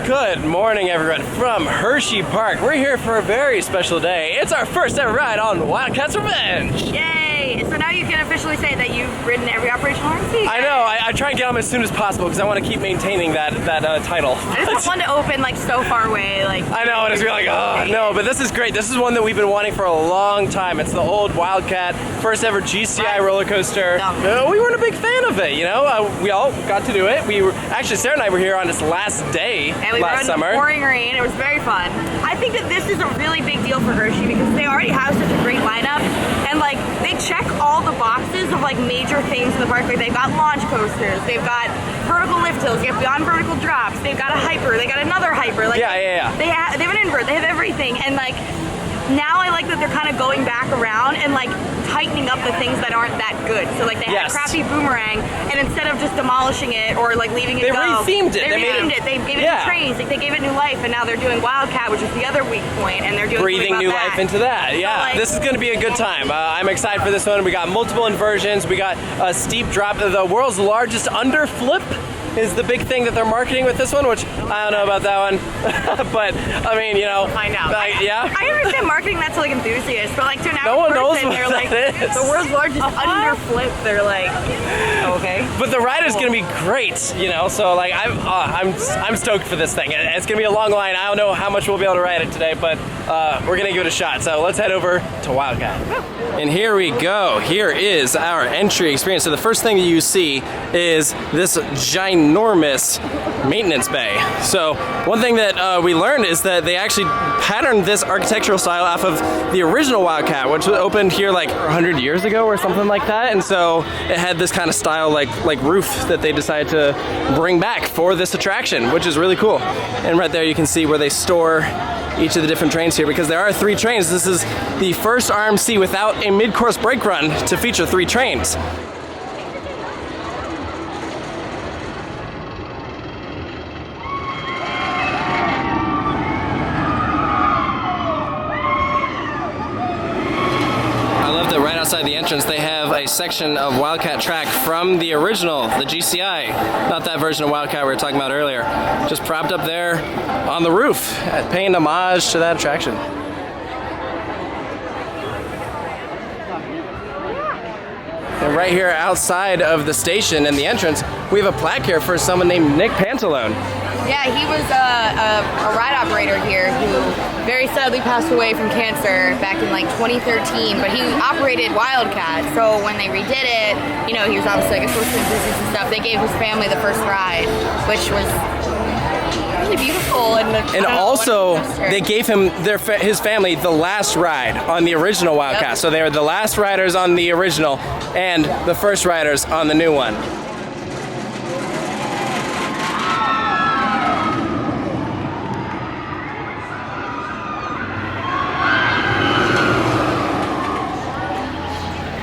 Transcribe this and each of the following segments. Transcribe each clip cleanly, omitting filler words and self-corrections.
Good morning, everyone, from Hersheypark. We're here for a very special day. It's our first ever ride on WILDCAT'S Revenge. Yay! So now you can officially say that you've ridden every operational RMC. I know. I try and get them as soon as possible because I want to keep maintaining that title. I just want one to open like so far away. Like I know, and it's like, oh no, but this is great. This is one that we've been wanting for a long time. It's the old WILDCAT, first ever GCI roller coaster. We weren't a big fan of it, you know. We all got to do it. We were actually, Sarah and I were here on its last day last summer. In the pouring rain. It was very fun. I think that this is a really big deal for Hershey because they already have such a great lineup, and like they check all the boxes of like major things in the park. Like they've got launch coasters, they've got vertical lift hills, you have beyond vertical drops, they've got a hyper, they got another hyper. Like yeah. They have an invert, they have everything, and like now I like that they're kind of going back around and like tightening up the things that aren't that good. So like they had a crappy boomerang, and instead of just demolishing it or like leaving it go, they rethemed it. They gave it new trains, like they gave it new life, and now they're doing WILDCAT, which is the other weak point, and they're doing breathing new life into that. Yeah, so, like, this is going to be a good time. I'm excited for this one. We got multiple inversions. We got a steep drop. The world's largest underflip is the big thing that they're marketing with this one, which I don't know about that one. But I mean, you know, find out. Yeah. I understand marketing that to like enthusiasts, but like to an no one knows person, what they're like is. the world's largest underflip. They're like, okay. But the ride is going to be great, you know. So like I'm stoked for this thing. It's going to be a long line. I don't know how much we'll be able to ride it today, but we're going to give it a shot. So let's head over to WILDCAT. And here we go. Here is our entry experience. So the first thing that you see is this ginormous maintenance bay. So one thing that we learned is that they actually patterned this architectural style off of the original WILDCAT, which opened here like 100 years ago or something like that. And so it had this kind of style like roof that they decided to bring back for this attraction, which is really cool. And right there you can see where they store each of the different trains here, because there are 3 trains. This is the first RMC without a mid-course brake run to feature 3 trains. Outside the entrance, they have a section of WILDCAT track from the original, the GCI, not that version of WILDCAT we were talking about earlier, just propped up there on the roof, paying homage to that attraction. And right here outside of the station and the entrance, we have a plaque here for someone named Nick Pantalone. Yeah, he was a ride operator here who very sadly passed away from cancer back in like 2013, but he operated WILDCAT, so when they redid it, you know, he was obviously like a source of business and stuff. They gave his family the first ride, which was really beautiful. And also, they gave him his family the last ride on the original WILDCAT. Yep. So they were the last riders on the original and the first riders on the new one.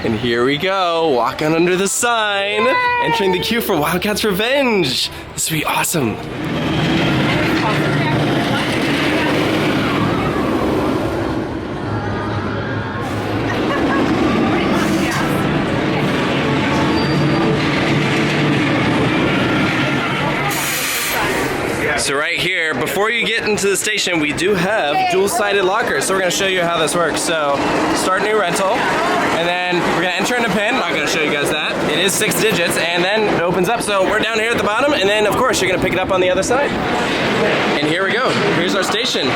And here we go, walking under the sign, entering the queue for WILDCAT'S Revenge. This will be awesome. So right here, before you get into the station, we do have dual-sided lockers. So we're gonna show you how this works. So start new rental, and then we're gonna enter in a pin. I'm not gonna show you guys that. It is 6 digits, and then it opens up. So we're down here at the bottom, and then of course you're gonna pick it up on the other side. And here we go. Here's our station.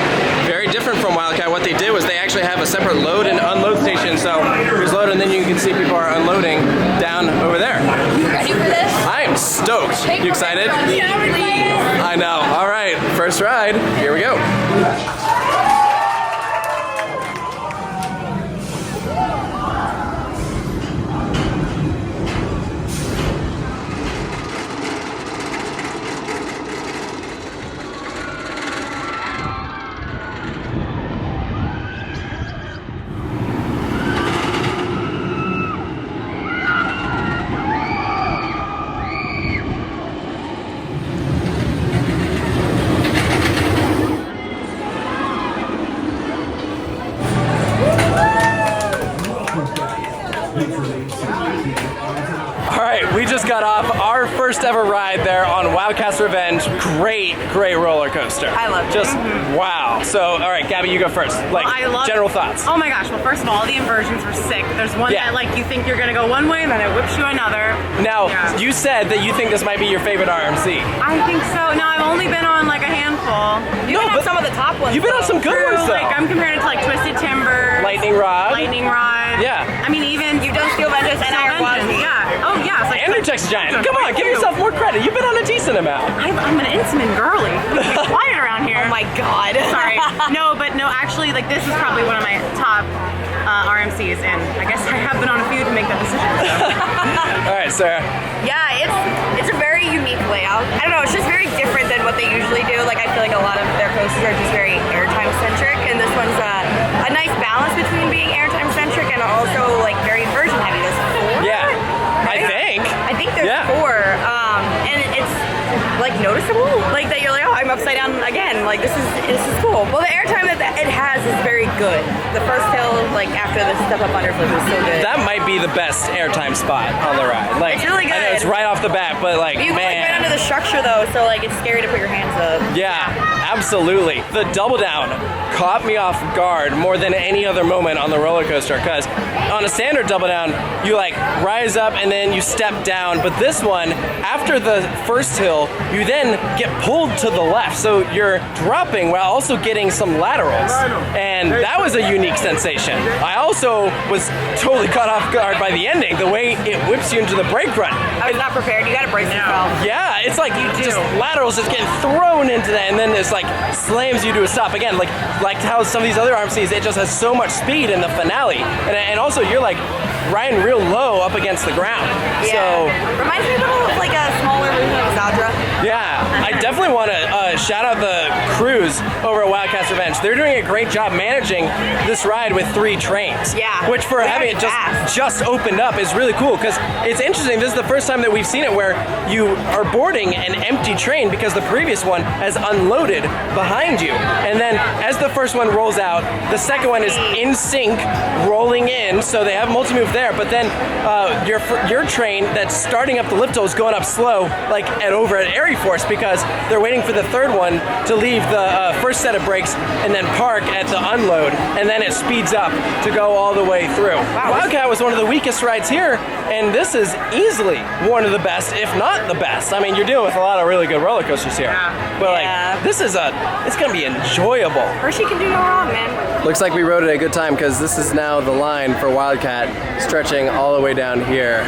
Very different from WILDCAT. What they did was they actually have a separate load and unload station. So here's load, and then you can see people are unloading down over there. You ready for this? I am stoked. You excited? I know. All right, first ride. Here we go. we just got off our first ever ride there on Wildcat's Revenge. Great roller coaster. I loved it. Just wow. So, all right, Gabby, you go first. Like, general thoughts. Oh my gosh, well, first of all the inversions were sick. There's one that like you think you're gonna go one way and then it whips you another. Now, you said that you think this might be your favorite RMC. I think so. No, I've only been on like a handful. You've been on some of the top ones. You've been on some good ones though. Like I'm comparing it to like Twisted Timber, Lightning Rod. Yeah. I mean, even you've done Steel Vengeance and Iron Quality. Yeah. Oh yeah. It's like and Text Giant. Come on, give yourself more credit. You've been on a decent amount. I'm an intimate girly. Be quiet around here. Oh my god. Sorry. No, actually, like this is probably one of my top RMCs, and I guess I have been on a few to make that decision. So. All right, Sarah. Yeah, it's a very unique layout. I don't know, it's just very different than what they usually do. Like I feel like a lot of their coasters are just very airtime centric, and this one's a nice balance between being airtime centric and also like very inversion heavy. There's 4. Yeah, right? I think there's 4, and it's like noticeable, like that you're like, oh, I'm upside down again. Like this is cool. Well, the airtime that it has is very good. The first hill, like after the step up underflip, is so good. That might be the best airtime spot on the ride. Like it's really good. I know it's right off the bat, but like you go like right under the structure though, so like it's scary to put your hands up. Yeah, absolutely. The double down caught me off guard more than any other moment on the roller coaster, because on a standard double down, you like rise up and then you step down, but this one, after the first hill, you then get pulled to the left, so you're dropping while also getting some laterals, and that was a unique sensation. I also was totally caught off guard by the ending, the way it whips you into the brake run. I was not prepared. You gotta brace yourself. Yeah, it's like just laterals just getting thrown into that, and then it's like slams you to a stop again. Like how some of these other RMCs, it just has so much speed in the finale, and also you're like riding real low up against the ground. Yeah. So reminds me a little of like a smaller version of Zadra. Yeah, I definitely want to shout out the crews over at Wildcat's Revenge. They're doing a great job managing this ride with 3 trains. Yeah. Which for having it just opened up is really cool, because it's interesting. This is the first time that we've seen it where you are boarding an empty train because the previous one has unloaded behind you. And then as the first one rolls out, the second one is in sync, rolling in, so they have multi-move there, but then your train that's starting up the lift hill is going up slow, like over at Air Force, because they're waiting for the third one to leave the first set of brakes and then park at the unload, and then it speeds up to go all the way through. Wow. Wildcat was one of the weakest rides here, and this is easily one of the best, if not the best. I mean, you're dealing with a lot of really good roller coasters here, but like this is it's gonna be enjoyable. Hershey can do no wrong, man. Looks like we rode it a good time, because this is now the line for Wildcat, stretching all the way down here.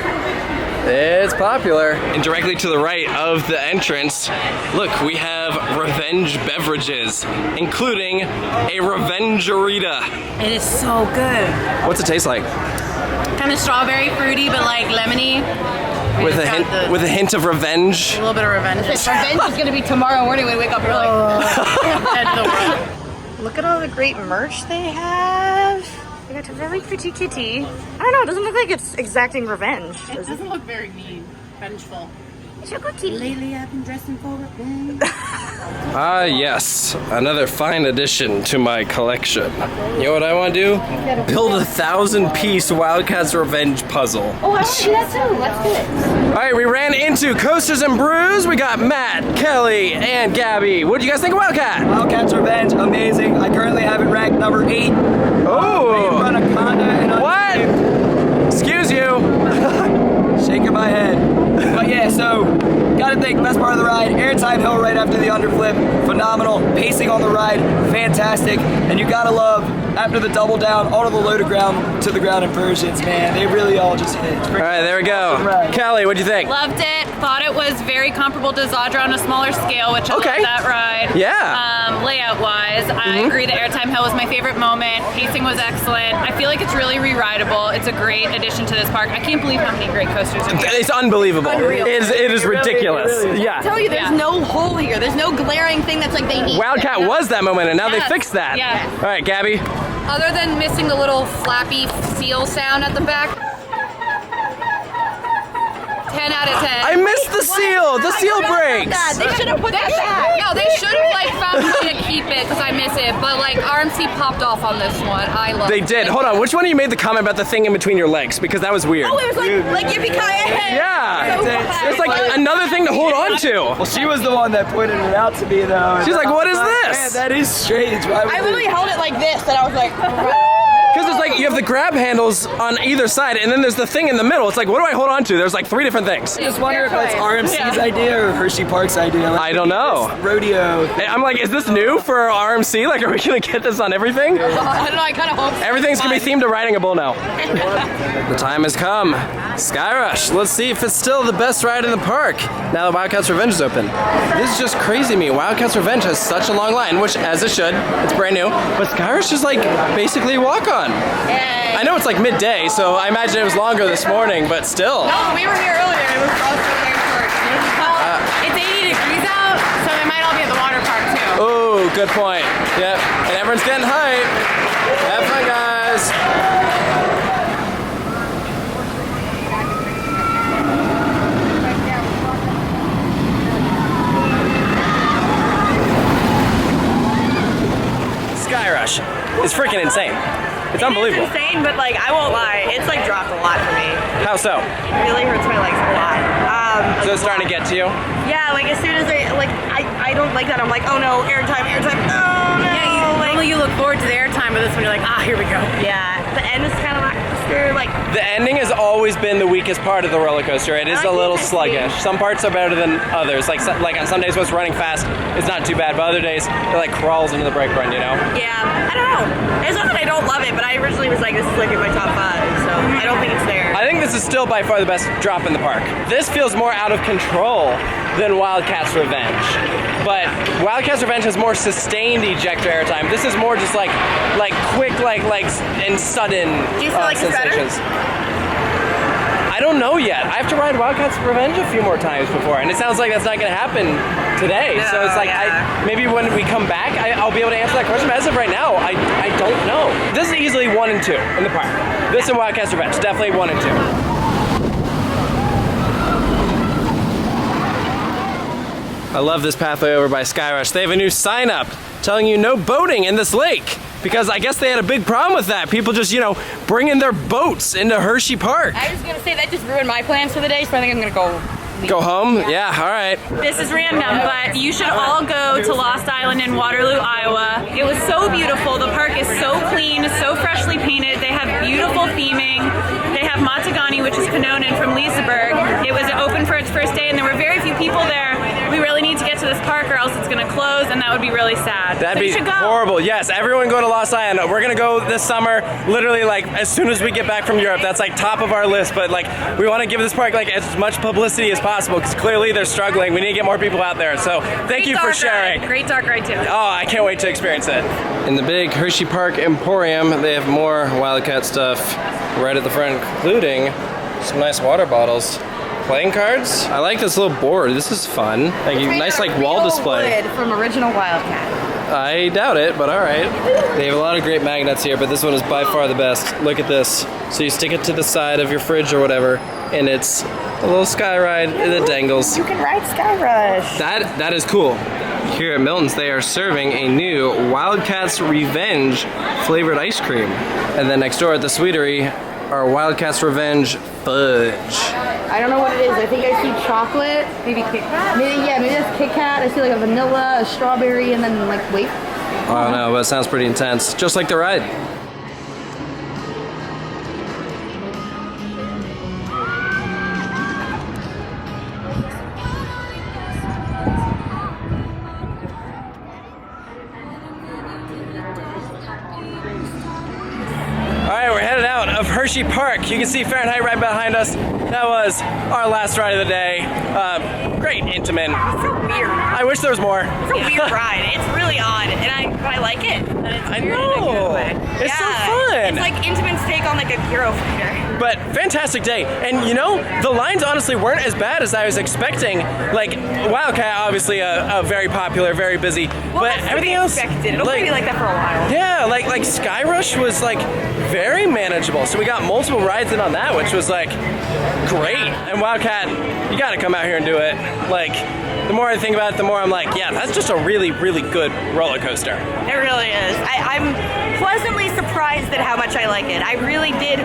It's popular. And directly to the right of the entrance, look, we have Revenge beverages, including a Revengerita. It is so good. What's it taste like? Kind of strawberry fruity, but like lemony. With a hint of revenge. A little bit of revenge. Revenge is gonna be tomorrow morning when we wake up. You're like, End of the world. look at all the great merch they have. They got a very pretty kitty. I don't know, it doesn't look like it's exacting revenge. It doesn't look very mean, vengeful. It's your cookie. Lately I've been dressing for revenge. Ah, yes, another fine addition to my collection. You know what I want to do? Build a 1,000-piece Wildcat's Revenge puzzle. Oh, I want to do that too. Let's do it. All right, we ran into Coasters and Brews. We got Matt, Kelly, and Gabby. What do you guys think of Wildcat? Wildcat's Revenge, amazing. I currently have it ranked number 8. Oh! Run a Conda and What? Excuse you. Shaking my head. But yeah, so gotta think, best part of the ride, airtime hill right after the underflip, phenomenal. Pacing on the ride, fantastic. And you gotta love, after the double down, all of the low to ground, to the ground inversions, man. They really all just hit. All right, there we go. Right. Kelly, what'd you think? Loved it. Thought it was very comparable to Zadra on a smaller scale, which I love that ride. Yeah. Layout-wise, I agree the airtime hill was my favorite moment. Pacing was excellent. I feel like it's really re-rideable. It's a great addition to this park. I can't believe how many great coasters are here. It's unbelievable. Unreal. It is ridiculous. Yeah. I tell you, there's no hole here. There's no glaring thing that's like they need. Wildcat was that moment, and now they fixed that. Yeah. All right, Gabby. Other than missing the little flappy seal sound at the back, 10 out of 10. I missed the seal. The seal breaks. They should have put that back. No, they should have like found a way to keep it because I miss it. But like RMC popped off on this one. I love it. They did. Hold on. Which one of you made the comment about the thing in between your legs? Because that was weird. Oh, it was like yippee-ki-yay. Yeah. So another thing to hold on to. Well, she was the one that pointed it out to me, though. She's like, what is Man, this? that is strange. Why would I they- literally held it like this, and I was like, Because it's like you have the grab handles on either side, and then there's the thing in the middle. It's like, what do I hold on to? There's like 3 different things. I just wonder if that's RMC's idea or Hersheypark's idea. Like, I don't know. Rodeo. I'm like, is this new for RMC? Like, are we gonna get this on everything? I don't know, I kind of hope so. Everything's gonna be themed to riding a bull now. The time has come. Skyrush. Let's see if it's still the best ride in the park now that Wildcat's Revenge is open. This is just crazy to me. Wildcat's Revenge has such a long line, which as it should, it's brand new, but Skyrush is like basically a walk-on. I know it's like midday, so I imagine it was longer this morning, but still. No, we were here earlier. It was also very short. It's 80 degrees out, so they might all be at the water park too. Oh, good point. Yep, and everyone's getting hype. Have fun, guys. Skyrush is freaking insane. It's unbelievable. It's insane, but like I won't lie, it's like dropped a lot for me. How so? It really hurts my legs a lot. So it's starting to get to you? Yeah, like as soon as I don't like that, I'm like, oh no, airtime, oh no. Yeah, normally you look forward to the airtime, but this one you're like, here we go. Yeah, the end is kind of lackluster. Like The ending has always been the weakest part of the roller coaster. It is a little sluggish. Some parts are better than others. Like on some days when it's running fast, it's not too bad, but other days it like crawls into the brake run, you know? yeah, I don't know. It's not that I don't love it, but I originally was like, this is like in my top 5, so I don't think it's there. I think this is still by far the best drop in the park. This feels more out of control than Wildcat's Revenge. But Wildcat's Revenge has more sustained ejector airtime. This is more just like quick, and sudden Do you feel like it's better? sensations. I don't know yet. I have to ride Wildcat's Revenge a few more times before, and it sounds like that's not going to happen today. No, so it's like, yeah. maybe when we come back, I'll be able to answer that question. But as of right now, I don't know. This is easily 1 and 2 in the park. This and Wildcat's Revenge, definitely 1 and 2. I love this pathway over by Skyrush. They have a new sign up telling you no boating in this lake, because I guess they had a big problem with that. People just, bringing their boats into Hersheypark. I was gonna say that just ruined my plans for the day, so I think I'm gonna go. Go home? Yeah, all right. This is random, but you should all go to Lost Island in Waterloo, Iowa. It was so beautiful. The park is so clean, so freshly painted. They have beautiful theming. They have Matagani, which is Kanonen from Liseberg. It was open for its first day, and there were very few people there. We really need to get to this park, or else it's going to close, and that would be really sad. That'd so be you should go. horrible. Yes, everyone go to Lost Island. We're gonna go this summer, literally like as soon as we get back from Europe. That's like top of our list, but like we want to give this park like as much publicity as possible, because clearly they're struggling. We need to get more people out there. So thank you for sharing. Great dark ride too. Oh, I can't wait to experience it. In the big Hersheypark Emporium, they have more Wildcat stuff right at the front, including some nice water bottles. Playing cards? I like this little board. This is fun. Like nice like wall display. Wood from original Wildcat. I doubt it, but all right. They have a lot of great magnets here, but this one is by far the best. Look at this. So you stick it to the side of your fridge or whatever, and it's a little sky ride that dangles. You can ride Skyrush. That is cool. Here at Milton's, they are serving a new Wildcat's Revenge flavored ice cream. And then next door at the Sweetery are Wildcat's Revenge fudge. I don't know what it is. I think I see chocolate, maybe Kit Kat. Maybe that's Kit Kat. I see like a vanilla, a strawberry, and then like wait. I don't know, but it sounds pretty intense. Just like the ride. Hersheypark. You can see Fahrenheit right behind us. That was our last ride of the day. Great, intimate. It's so weird. I wish there was more. It's a weird ride. It's really odd, but I like it. And it's I weird in a good know. way. It's so fun. It's like Intimate's take on like a Hero fighter. But fantastic day. And you know, the lines honestly weren't as bad as I was expecting. Like Wildcat, obviously a very popular, very busy. Well, but that's everything to be else, expected. It'll be like that for a while. yeah, like Skyrush was like very manageable. So we got multiple rides in on that, which was like great. And Wildcat, you gotta come out here and do it. Like, the more I think about it, the more I'm like, yeah, that's just a really, really good roller coaster. It really is. I'm pleasantly surprised at how much I like it. I really did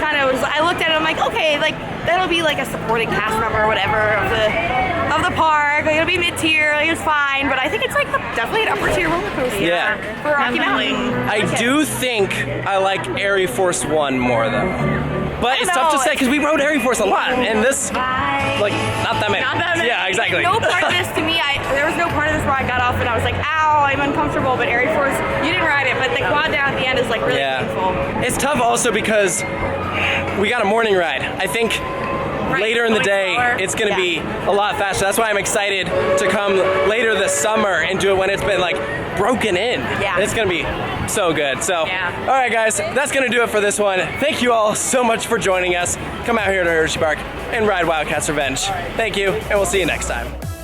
I looked at it, I'm like, okay, like that'll be like a supporting cast member or whatever of the park. Like, it'll be mid-tier, like, it's fine, but I think it's like definitely an upper tier roller coaster. Yeah. For Rocky Mountain. I do think I like Air Force 1 more though. But it's tough to say because we rode Air Force a lot, and this, like, not that many. Not that many. Yeah, exactly. No part of this to me, there was no part of this where I got off and I was like, ow, I'm uncomfortable, but Air Force, you didn't ride it, but the quad down at the end is like really painful. It's tough also because we got a morning ride. I think later in the day, it's going to be a lot faster. That's why I'm excited to come later this summer and do it when it's been like broken in. Yeah. It's going to be so good. So, all right, guys, that's going to do it for this one. Thank you all so much for joining us. Come out here to Hersheypark and ride Wildcat's Revenge. Thank you, and we'll see you next time.